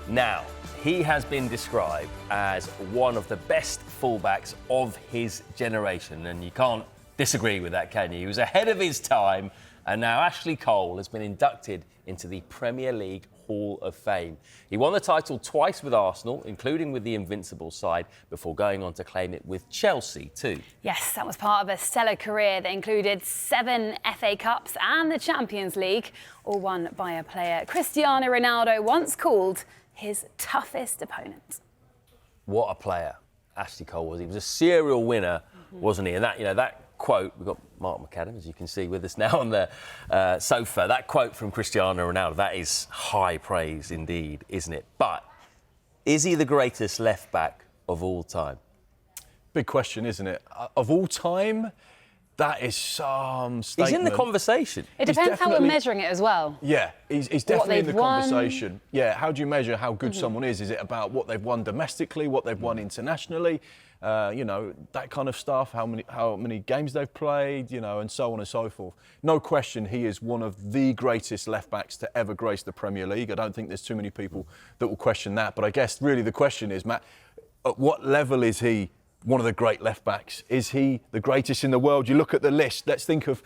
Now, he has been described as one of the best fullbacks of his generation, and you can't disagree with that, can you? He was ahead of his time, and now Ashley Cole has been inducted into the Premier League Hall of Fame. He won the title twice with Arsenal, including with the Invincibles side, before going on to claim it with Chelsea too. Yes, that was part of a stellar career that included 7 FA Cups and the Champions League, all won by a player Cristiano Ronaldo once called his toughest opponent. What a player Ashley Cole was. He was a serial winner, wasn't he? And that quote, we've got Mark McAdam, as you can see, with us now on the sofa. That quote from Cristiano Ronaldo, that is high praise indeed, isn't it? But is he the greatest left-back of all time? Big question, isn't it? Of all time, that is some statement. He's in the conversation. It depends how we're measuring it as well. Yeah, he's definitely in the conversation. Yeah, how do you measure how good someone is? Is it about what they've won domestically, what they've won internationally? That kind of stuff, how many games they've played, and so on and so forth. No question, he is one of the greatest left-backs to ever grace the Premier League. I don't think there's too many people that will question that. But I guess really the question is, Matt, at what level is he one of the great left-backs? Is he the greatest in the world? You look at the list, let's think of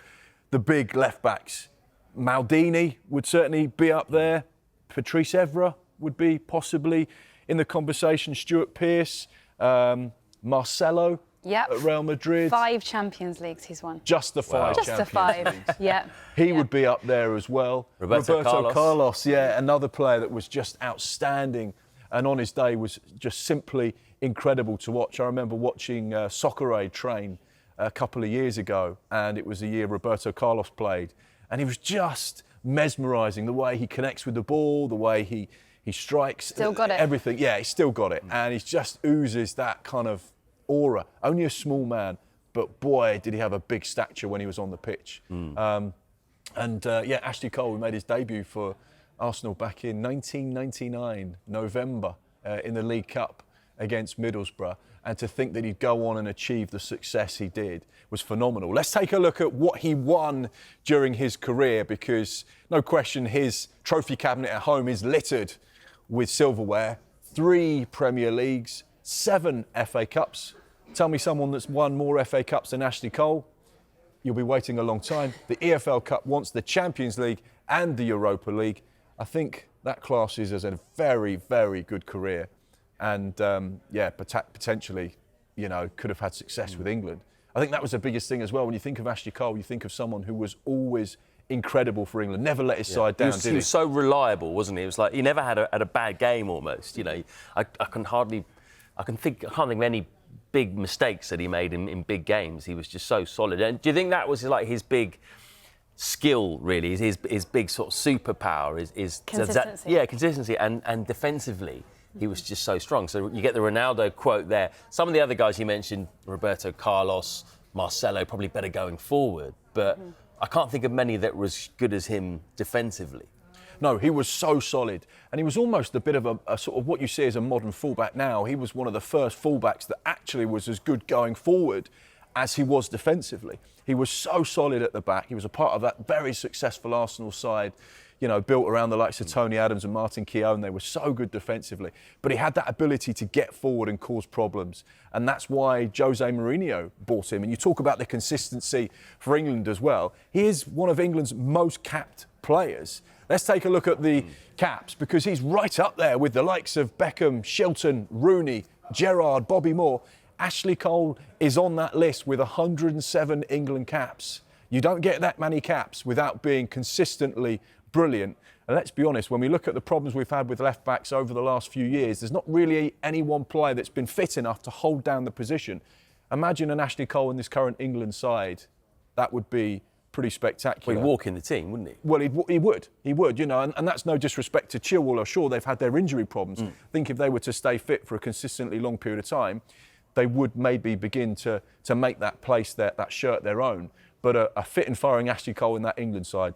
the big left-backs. Maldini would certainly be up there. Patrice Evra would be possibly in the conversation. Stuart Pearce, Marcelo at Real Madrid. 5 Champions Leagues he's won. Just the 5 Just Champions the 5, Leagues. yeah. He would be up there as well. Roberto Carlos, yeah, another player that was just outstanding and on his day was just simply incredible to watch. I remember watching Soccer Aid train a couple of years ago, and it was the year Roberto Carlos played, and he was just mesmerising, the way he connects with the ball, the way he strikes. Still got it. Everything, yeah, he's still got it. And he just oozes that kind of aura. Only a small man, but boy, did he have a big stature when he was on the pitch. Ashley Cole, who made his debut for Arsenal back in 1999, November, in the League Cup against Middlesbrough. And to think that he'd go on and achieve the success he did was phenomenal. Let's take a look at what he won during his career, because no question his trophy cabinet at home is littered with silverware. 3 Premier Leagues, 7 FA Cups. Tell me someone that's won more FA Cups than Ashley Cole. You'll be waiting a long time. The EFL Cup wants the Champions League and the Europa League. I think that classes as a very, very good career. And, potentially, could have had success with England. I think that was the biggest thing as well. When you think of Ashley Cole, you think of someone who was always incredible for England, never let his side down, did he? He was so reliable, wasn't he? It was like he never had a bad game almost. I can't think of any big mistakes that he made in big games. He was just so solid. And do you think that was like his big skill, really? His big sort of superpower is consistency. Consistency and defensively. He was just so strong. So you get the Ronaldo quote there. Some of the other guys you mentioned, Roberto Carlos, Marcelo, probably better going forward. But I can't think of many that were as good as him defensively. No, he was so solid. And he was almost a bit of a sort of what you see as a modern fullback now. He was one of the first fullbacks that actually was as good going forward as he was defensively. He was so solid at the back. He was a part of that very successful Arsenal side, built around the likes of Tony Adams and Martin Keown. They were so good defensively. But he had that ability to get forward and cause problems. And that's why Jose Mourinho bought him. And you talk about the consistency for England as well. He is one of England's most capped players. Let's take a look at the caps, because he's right up there with the likes of Beckham, Shilton, Rooney, Gerrard, Bobby Moore. Ashley Cole is on that list with 107 England caps. You don't get that many caps without being consistently brilliant. And let's be honest, when we look at the problems we've had with left-backs over the last few years, there's not really any one player that's been fit enough to hold down the position. Imagine an Ashley Cole in this current England side. That would be pretty spectacular. Well, he'd walk in the team, wouldn't he? Well, he would, and that's no disrespect to Chilwell or Shaw. They've had their injury problems. I think if they were to stay fit for a consistently long period of time, they would maybe begin to make that place, that shirt their own. But a fit and firing Ashley Cole in that England side,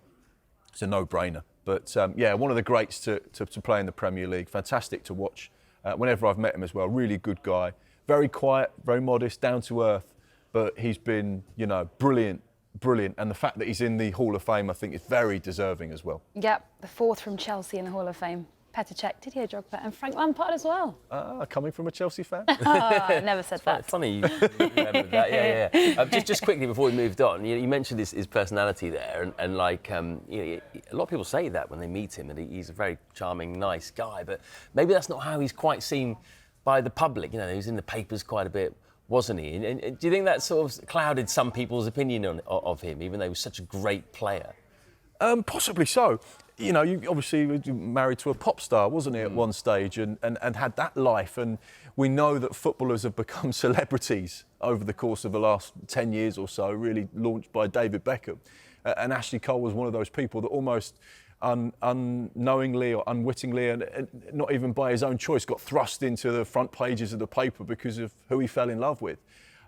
it's a no-brainer. But, one of the greats to play in the Premier League. Fantastic to watch. Whenever I've met him as well, really good guy. Very quiet, very modest, down to earth. But he's been, brilliant. And the fact that he's in the Hall of Fame, I think, is very deserving as well. Yep, the 4th from Chelsea in the Hall of Fame. Petr Cech, Didier Drogba and Frank Lampard as well. Coming from a Chelsea fan? I never said that. Funny you remembered that. Yeah. Just quickly before we moved on, you mentioned his personality there, and like a lot of people say that when they meet him, that he's a very charming, nice guy, but maybe that's not how he's quite seen by the public. You know, he was in the papers quite a bit, wasn't he? And do you think that sort of clouded some people's opinion of him, even though he was such a great player? Possibly so. You know, you obviously were married to a pop star, wasn't he, at one stage, and had that life. And we know that footballers have become celebrities over the course of the last 10 years or so, really launched by David Beckham. And Ashley Cole was one of those people that almost unknowingly or unwittingly, and not even by his own choice, got thrust into the front pages of the paper because of who he fell in love with.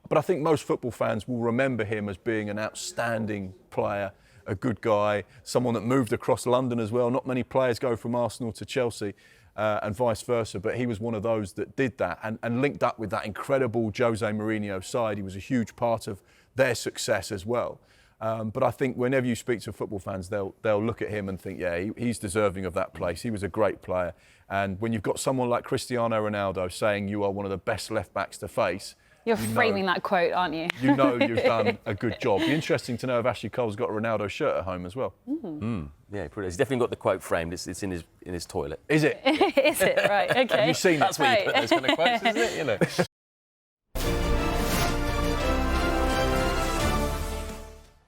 But I think most football fans will remember him as being an outstanding player, a good guy, someone that moved across London as well. Not many players go from Arsenal to Chelsea and vice versa, but he was one of those that did that and linked up with that incredible Jose Mourinho side. He was a huge part of their success as well. But I think whenever you speak to football fans, they'll look at him and think, yeah, he's deserving of that place. He was a great player. And when you've got someone like Cristiano Ronaldo saying you are one of the best left-backs to face, You're framing that quote, aren't you? You know you've done a good job. Be interesting to know if Ashley Cole's got a Ronaldo shirt at home as well. Yeah, he's definitely got the quote framed. It's in his toilet. Is it? Is it? Right, okay. Have you seen That's it? where you put those kind of quotes, isn't it? You know.